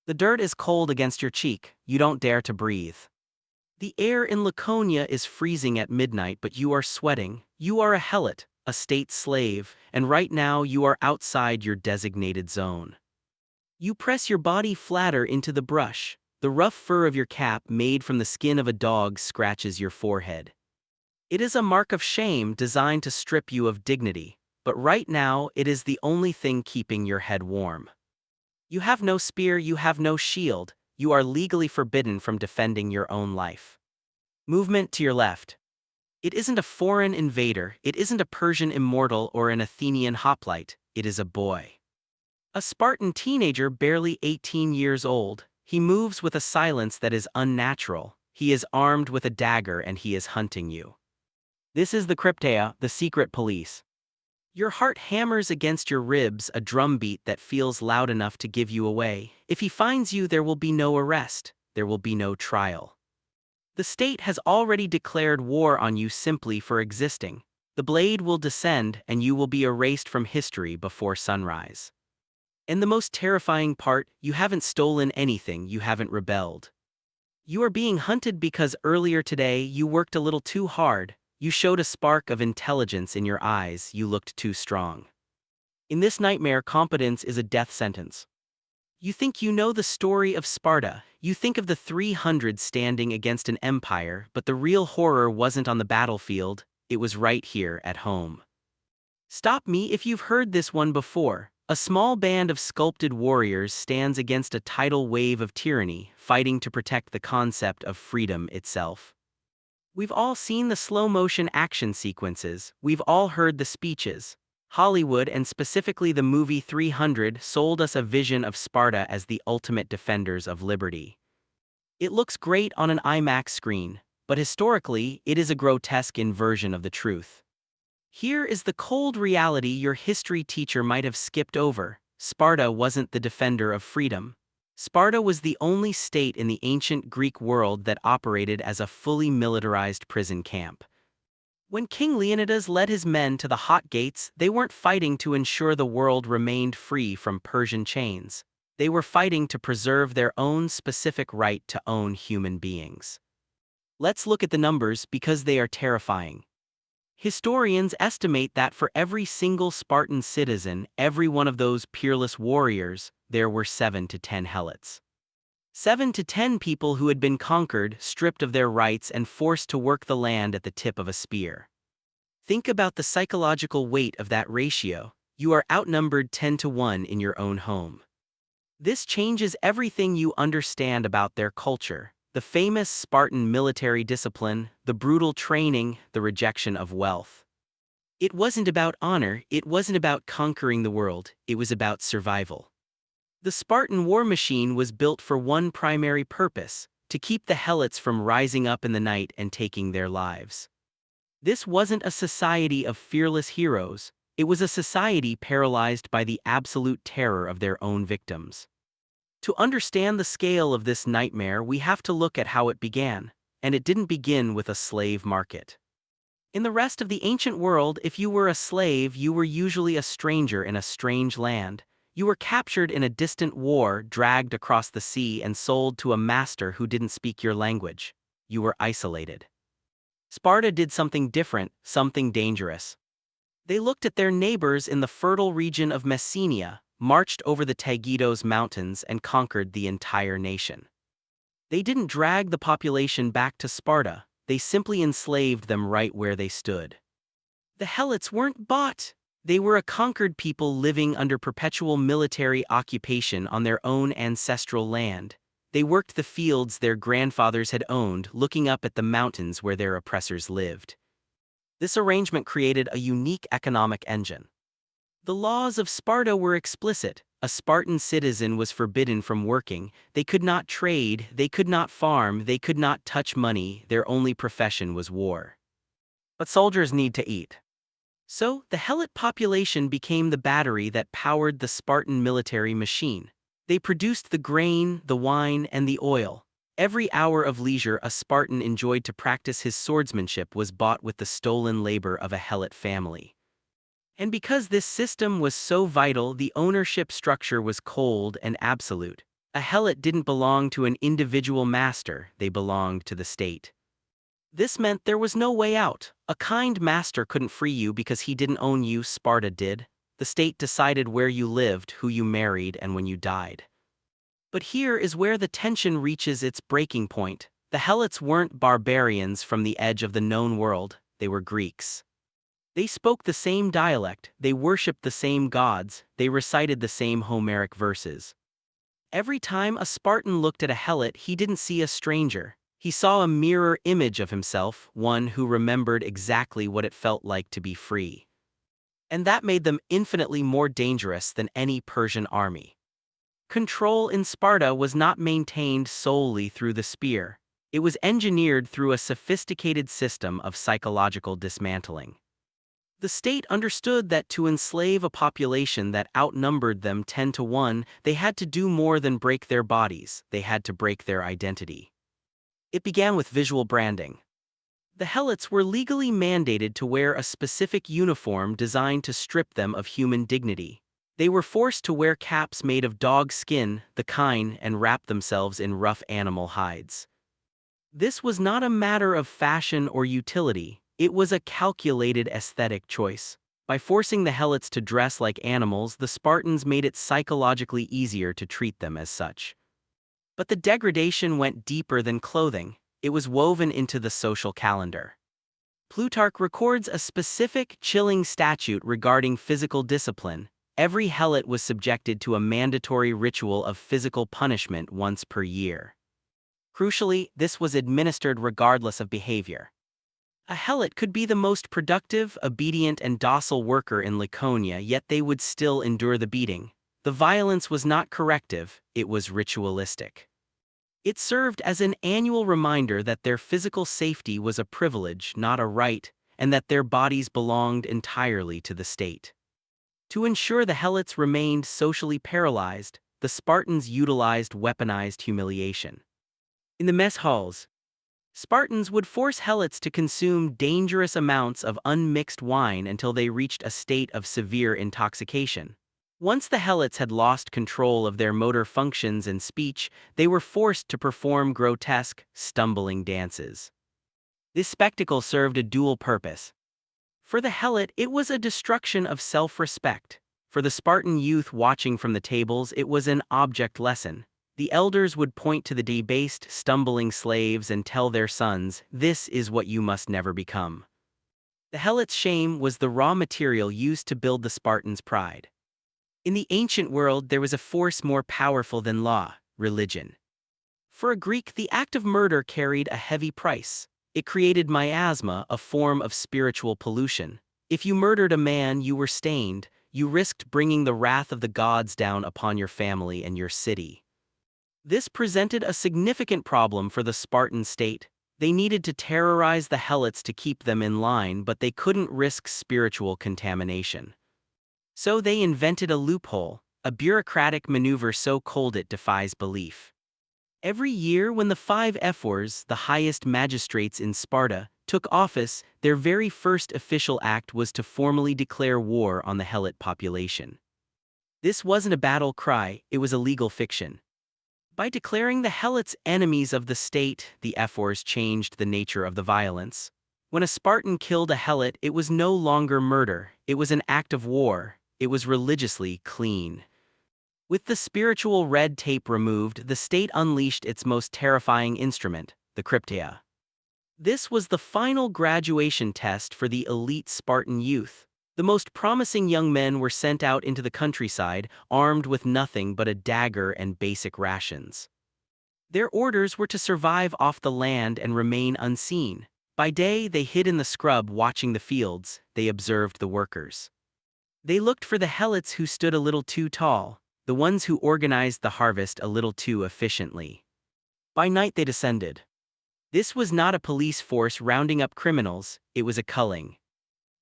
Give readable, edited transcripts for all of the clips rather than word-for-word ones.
The dirt is cold against your cheek, you don't dare to breathe. The air in Laconia is freezing at midnight, but you are sweating. You are a helot, a state slave, and right now you are outside your designated zone. You press your body flatter into the brush. The rough fur of your cap, made from the skin of a dog, scratches your forehead. It is a mark of shame designed to strip you of dignity, but right now it is the only thing keeping your head warm. You have no spear, you have no shield, you are legally forbidden from defending your own life. Movement to your left. It isn't a foreign invader, it isn't a Persian immortal or an Athenian hoplite, it is a boy. A Spartan teenager barely 18 years old. He moves with a silence that is unnatural. He is armed with a dagger and he is hunting you. This is the Krypteia, the secret police. Your heart hammers against your ribs, a drumbeat that feels loud enough to give you away. If he finds you, there will be no arrest. There will be no trial. The state has already declared war on you simply for existing. The blade will descend and you will be erased from history before sunrise. And the most terrifying part, you haven't stolen anything, you haven't rebelled. You are being hunted because earlier today you worked a little too hard, you showed a spark of intelligence in your eyes, you looked too strong. In this nightmare, competence is a death sentence. You think you know the story of Sparta, you think of the 300 standing against an empire, but the real horror wasn't on the battlefield, it was right here at home. Stop me if you've heard this one before. A small band of sculpted warriors stands against a tidal wave of tyranny, fighting to protect the concept of freedom itself. We've all seen the slow-motion action sequences, we've all heard the speeches. Hollywood, and specifically the movie 300, sold us a vision of Sparta as the ultimate defenders of liberty. It looks great on an IMAX screen, but historically, it is a grotesque inversion of the truth. Here is the cold reality your history teacher might have skipped over. Sparta wasn't the defender of freedom. Sparta was the only state in the ancient Greek world that operated as a fully militarized prison camp. When King Leonidas led his men to the hot gates, they weren't fighting to ensure the world remained free from Persian chains. They were fighting to preserve their own specific right to own human beings. Let's look at the numbers because they are terrifying. Historians estimate that for every single Spartan citizen, every one of those peerless warriors, there were 7 to 10 helots. 7 to 10 people who had been conquered, stripped of their rights, and forced to work the land at the tip of a spear. Think about the psychological weight of that ratio. You are outnumbered 10 to 1 in your own home. This changes everything you understand about their culture. The famous Spartan military discipline, the brutal training, the rejection of wealth. It wasn't about honor, it wasn't about conquering the world, it was about survival. The Spartan war machine was built for one primary purpose, to keep the helots from rising up in the night and taking their lives. This wasn't a society of fearless heroes, it was a society paralyzed by the absolute terror of their own victims. To understand the scale of this nightmare, we have to look at how it began, and it didn't begin with a slave market. In the rest of the ancient world, if you were a slave, you were usually a stranger in a strange land. You were captured in a distant war, dragged across the sea, and sold to a master who didn't speak your language. You were isolated. Sparta did something different, something dangerous. They looked at their neighbors in the fertile region of Messenia, marched over the Taygetos mountains, and conquered the entire nation. They didn't drag the population back to Sparta, they simply enslaved them right where they stood. The helots weren't bought. They were a conquered people living under perpetual military occupation on their own ancestral land. They worked the fields their grandfathers had owned, looking up at the mountains where their oppressors lived. This arrangement created a unique economic engine. The laws of Sparta were explicit. A Spartan citizen was forbidden from working, they could not trade, they could not farm, they could not touch money, their only profession was war. But soldiers need to eat. So, the helot population became the battery that powered the Spartan military machine. They produced the grain, the wine, and the oil. Every hour of leisure a Spartan enjoyed to practice his swordsmanship was bought with the stolen labor of a helot family. And because this system was so vital, the ownership structure was cold and absolute. A helot didn't belong to an individual master, they belonged to the state. This meant there was no way out. A kind master couldn't free you because he didn't own you, Sparta did. The state decided where you lived, who you married, and when you died. But here is where the tension reaches its breaking point. The Helots weren't barbarians from the edge of the known world, they were Greeks. They spoke the same dialect, they worshipped the same gods, they recited the same Homeric verses. Every time a Spartan looked at a Helot, he didn't see a stranger. He saw a mirror image of himself, one who remembered exactly what it felt like to be free. And that made them infinitely more dangerous than any Persian army. Control in Sparta was not maintained solely through the spear. It was engineered through a sophisticated system of psychological dismantling. The state understood that to enslave a population that outnumbered them 10 to 1, they had to do more than break their bodies, they had to break their identity. It began with visual branding. The Helots were legally mandated to wear a specific uniform designed to strip them of human dignity. They were forced to wear caps made of dog skin, the kine, and wrap themselves in rough animal hides. This was not a matter of fashion or utility, it was a calculated aesthetic choice. By forcing the Helots to dress like animals, the Spartans made it psychologically easier to treat them as such. But the degradation went deeper than clothing, it was woven into the social calendar. Plutarch records a specific, chilling statute regarding physical discipline. Every Helot was subjected to a mandatory ritual of physical punishment once per year. Crucially, this was administered regardless of behavior. A Helot could be the most productive, obedient, and docile worker in Laconia, yet they would still endure the beating. The violence was not corrective, it was ritualistic. It served as an annual reminder that their physical safety was a privilege, not a right, and that their bodies belonged entirely to the state. To ensure the Helots remained socially paralyzed, the Spartans utilized weaponized humiliation. In the mess halls, Spartans would force Helots to consume dangerous amounts of unmixed wine until they reached a state of severe intoxication. Once the Helots had lost control of their motor functions and speech, they were forced to perform grotesque, stumbling dances. This spectacle served a dual purpose. For the Helot, it was a destruction of self-respect. For the Spartan youth watching from the tables, it was an object lesson. The elders would point to the debased, stumbling slaves and tell their sons, "This is what you must never become." The Helots' shame was the raw material used to build the Spartans' pride. In the ancient world, there was a force more powerful than law: religion. For a Greek, the act of murder carried a heavy price. It created miasma, a form of spiritual pollution. If you murdered a man, you were stained, you risked bringing the wrath of the gods down upon your family and your city. This presented a significant problem for the Spartan state. They needed to terrorize the Helots to keep them in line, but they couldn't risk spiritual contamination. So they invented a loophole, a bureaucratic maneuver so cold it defies belief. Every year when the 5 ephors, the highest magistrates in Sparta, took office, their very first official act was to formally declare war on the Helot population. This wasn't a battle cry, it was a legal fiction. By declaring the Helots enemies of the state, the ephors changed the nature of the violence. When a Spartan killed a Helot, it was no longer murder, it was an act of war, it was religiously clean. With the spiritual red tape removed, the state unleashed its most terrifying instrument, the Krypteia. This was the final graduation test for the elite Spartan youth. The most promising young men were sent out into the countryside, armed with nothing but a dagger and basic rations. Their orders were to survive off the land and remain unseen. By day, they hid in the scrub watching the fields, they observed the workers. They looked for the Helots who stood a little too tall, the ones who organized the harvest a little too efficiently. By night they descended. This was not a police force rounding up criminals, it was a culling.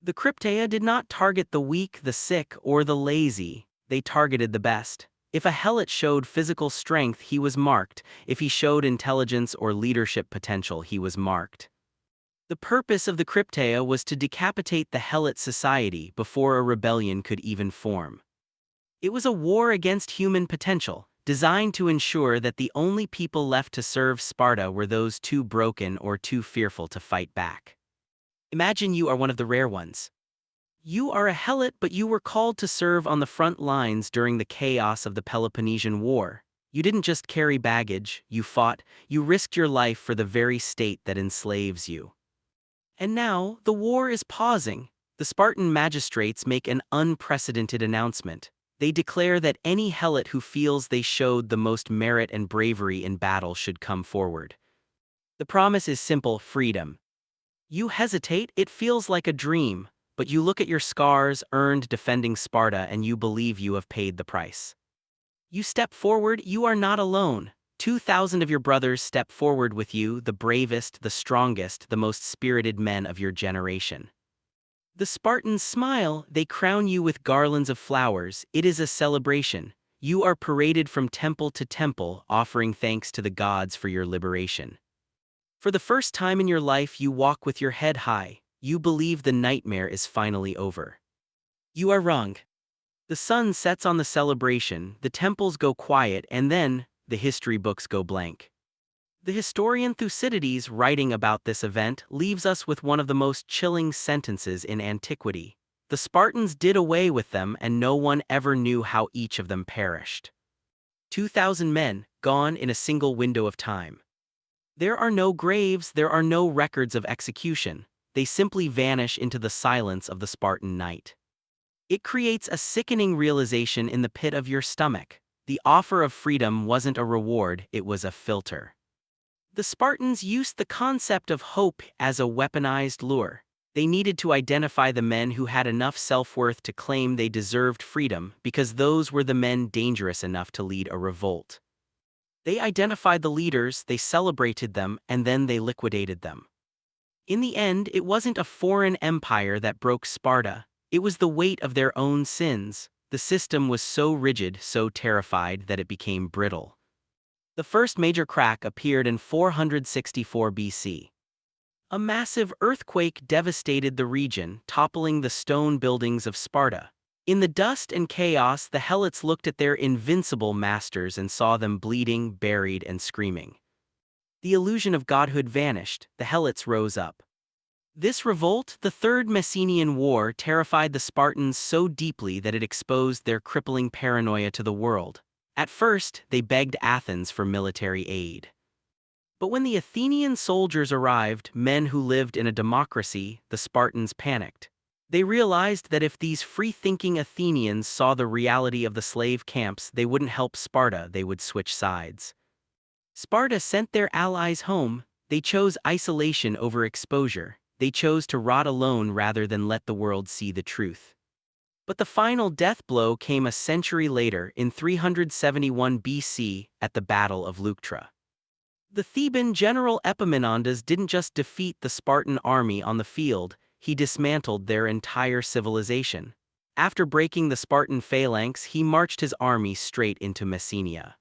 The Krypteia did not target the weak, the sick, or the lazy, they targeted the best. If a Helot showed physical strength, he was marked. If he showed intelligence or leadership potential, he was marked. The purpose of the Krypteia was to decapitate the Helot society before a rebellion could even form. It was a war against human potential, designed to ensure that the only people left to serve Sparta were those too broken or too fearful to fight back. Imagine you are one of the rare ones. You are a helot, but you were called to serve on the front lines during the chaos of the Peloponnesian War. You didn't just carry baggage, you fought, you risked your life for the very state that enslaves you. And now, the war is pausing. The Spartan magistrates make an unprecedented announcement. They declare that any helot who feels they showed the most merit and bravery in battle should come forward. The promise is simple: freedom. You hesitate, it feels like a dream, but you look at your scars earned defending Sparta and you believe you have paid the price. You step forward, you are not alone. 2,000 of your brothers step forward with you, the bravest, the strongest, the most spirited men of your generation. The Spartans smile, they crown you with garlands of flowers. It is a celebration. You are paraded from temple to temple, offering thanks to the gods for your liberation. For the first time in your life, you walk with your head high. You believe the nightmare is finally over. You are wrong. The sun sets on the celebration, the temples go quiet, and then the history books go blank. The historian Thucydides, writing about this event, leaves us with one of the most chilling sentences in antiquity. The Spartans did away with them, and no one ever knew how each of them perished. 2,000 men, gone in a single window of time. There are no graves, there are no records of execution. They simply vanish into the silence of the Spartan night. It creates a sickening realization in the pit of your stomach. The offer of freedom wasn't a reward, it was a filter. The Spartans used the concept of hope as a weaponized lure. They needed to identify the men who had enough self-worth to claim they deserved freedom, because those were the men dangerous enough to lead a revolt. They identified the leaders, they celebrated them, and then they liquidated them. In the end, it wasn't a foreign empire that broke Sparta, it was the weight of their own sins. The system was so rigid, so terrified, that it became brittle. The first major crack appeared in 464 BC. A massive earthquake devastated the region, toppling the stone buildings of Sparta. In the dust and chaos, the Helots looked at their invincible masters and saw them bleeding, buried, and screaming. The illusion of godhood vanished, the Helots rose up. This revolt, the Third Messenian War, terrified the Spartans so deeply that it exposed their crippling paranoia to the world. At first, they begged Athens for military aid. But when the Athenian soldiers arrived, men who lived in a democracy, the Spartans panicked. They realized that if these free-thinking Athenians saw the reality of the slave camps, they wouldn't help Sparta, they would switch sides. Sparta sent their allies home. They chose isolation over exposure. They chose to rot alone rather than let the world see the truth. But the final death blow came a century later, in 371 BC, at the Battle of Leuctra. The Theban general Epaminondas didn't just defeat the Spartan army on the field, he dismantled their entire civilization. After breaking the Spartan phalanx, he marched his army straight into Messenia.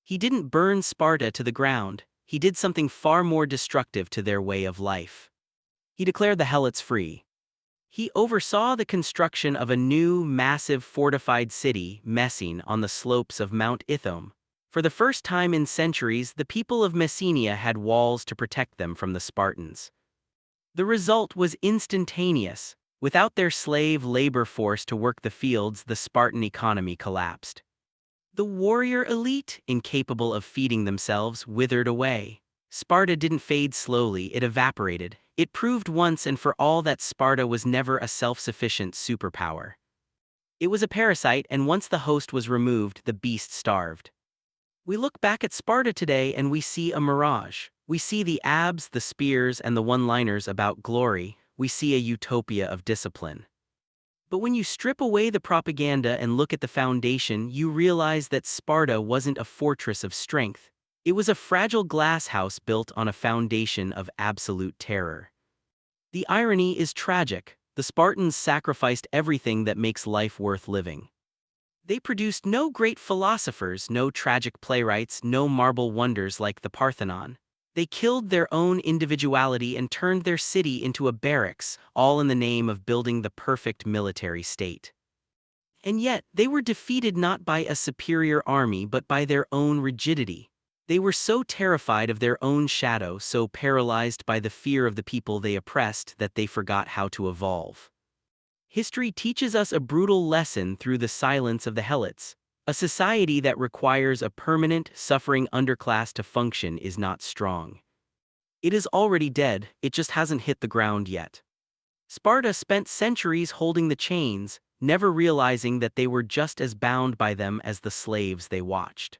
He didn't burn Sparta to the ground, he did something far more destructive to their way of life. He declared the Helots free. He oversaw the construction of a new, massive fortified city, Messene, on the slopes of Mount Ithome. For the first time in centuries, the people of Messenia had walls to protect them from the Spartans. The result was instantaneous. Without their slave labor force to work the fields, the Spartan economy collapsed. The warrior elite, incapable of feeding themselves, withered away. Sparta didn't fade slowly, it evaporated. It proved once and for all that Sparta was never a self-sufficient superpower. It was a parasite, and once the host was removed, the beast starved. We look back at Sparta today and we see a mirage. We see the abs, the spears, and the one-liners about glory. We see a utopia of discipline. But when you strip away the propaganda and look at the foundation, you realize that Sparta wasn't a fortress of strength. It was a fragile glass house built on a foundation of absolute terror. The irony is tragic. The Spartans sacrificed everything that makes life worth living. They produced no great philosophers, no tragic playwrights, no marble wonders like the Parthenon. They killed their own individuality and turned their city into a barracks, all in the name of building the perfect military state. And yet, they were defeated not by a superior army but by their own rigidity. They were so terrified of their own shadow, so paralyzed by the fear of the people they oppressed that they forgot how to evolve. History teaches us a brutal lesson through the silence of the Helots. A society that requires a permanent, suffering underclass to function is not strong. It is already dead, it just hasn't hit the ground yet. Sparta spent centuries holding the chains, never realizing that they were just as bound by them as the slaves they watched.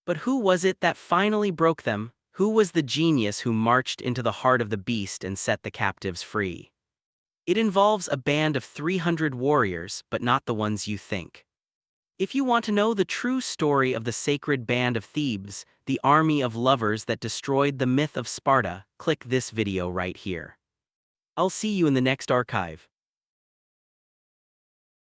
But who was it that finally broke them? Who was the genius who marched into the heart of the beast and set the captives free? It involves a band of 300 warriors, but not the ones you think. If you want to know the true story of the sacred band of Thebes, the army of lovers that destroyed the myth of Sparta, click this video right here. I'll see you in the next archive.